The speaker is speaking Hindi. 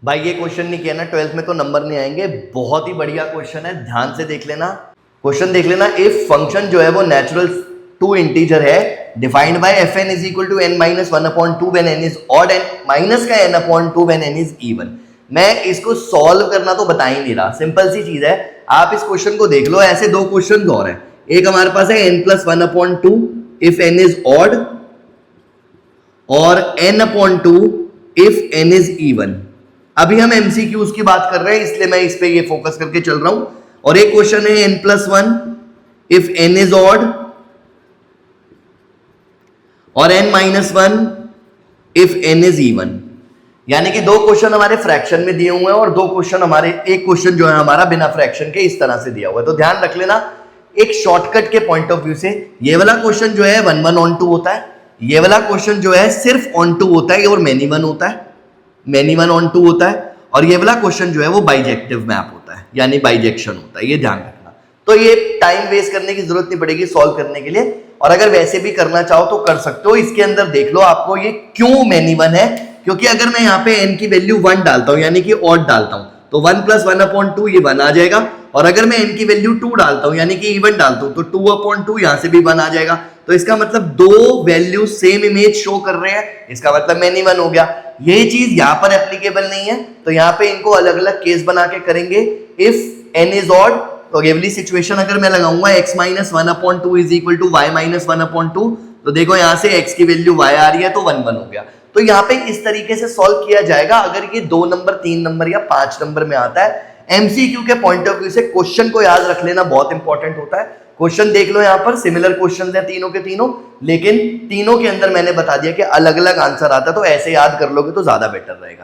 भाई ये क्वेश्चन नहीं किया ना 12th में तो नंबर नहीं आएंगे। बहुत ही बढ़िया क्वेश्चन है, ध्यान से देख लेना। क्वेश्चन देख लेना, इफ फंक्शन जो है वो नेचुरल टू इंटीजर है defined by F N is equal to N minus one upon two when N is odd N minus का N upon two when N is even. मैं इसको सॉल्व करना तो बता ही नहीं रहा, सिंपल सी चीज है। आप इस क्वेश्चन को देख लो, ऐसे दो क्वेश्चन और हैं। एक हमारे पास है N plus one upon two if N is odd और N upon two if N is even. अभी हम एमसीक्यूज की बात कर रहे हैं इसलिए मैं इस पे ये फोकस करके चल रहा हूं। और एक क्वेश्चन है N plus one if N is odd और N minus one if N is even. यानी कि दो क्वेश्चन हमारे फ्रैक्शन में दिए हुए हैं और दो क्वेश्चन हमारे, एक क्वेश्चन जो है हमारा बिना फ्रैक्शन के इस तरह से दिया हुआ है। तो ध्यान रख लेना, एक शॉर्टकट के पॉइंट ऑफ व्यू से ये वाला क्वेश्चन जो है वन वन ऑन टू होता है, ये वाला क्वेश्चन जो है सिर्फ ऑन टू होता है और मैनी वन होता है, मैनी वन ऑन टू होता है। और ये वाला क्वेश्चन जो है वो बाइजेक्टिव मैप होता है, यानी बाइजेक्शन होता है, ये ध्यान रखना। तो ये टाइम वेस्ट करने की जरूरत नहीं पड़ेगी सॉल्व करने के लिए, और अगर वैसे भी करना चाहो तो कर सकते हो। इसके अंदर देख लो आपको ये क्यों मैनी वन है, क्योंकि अगर मैं यहाँ पे n की वैल्यू 1 डालता हूँ यानी कि ऑड डालता हूँ तो 1 प्लस वन अपॉन टू ये 1 आ जाएगा। और अगर मैं n की वैल्यू 2 डालता हूँ यानी कि इवन डालता हूँ तो 2 अपॉन टू यहाँ से भी 1 आ जाएगा। तो इसका मतलब दो वैल्यू सेम इमेज शो कर रहे हैं, इसका मतलब मैनी वन हो गया। ये चीज यहाँ पर एप्लीकेबल नहीं है, तो यहाँ पे इनको अलग अलग केस बना के करेंगे। इफ n इज ऑड तो अगली सिचुएशन अगर मैं लगाऊंगा x minus one upon two is equal to Y minus one upon two, तो देखो यहाँ से x की वैल्यू y आ रही है तो 1 1 हो गया। तो यहाँ पे इस तरीके से सॉल्व किया जाएगा अगर ये 2 नंबर 3 नंबर या 5 नंबर में आता है। एमसीक्यू के पॉइंट ऑफ व्यू से क्वेश्चन को याद रख लेना बहुत इंपॉर्टेंट होता है। क्वेश्चन देख लो, यहाँ पर सिमिलर क्वेश्चन है तीनों के तीनों, लेकिन तीनों के अंदर मैंने बता दिया कि अलग अलग आंसर आता है, तो ऐसे याद कर लोगे तो ज्यादा बेटर रहेगा।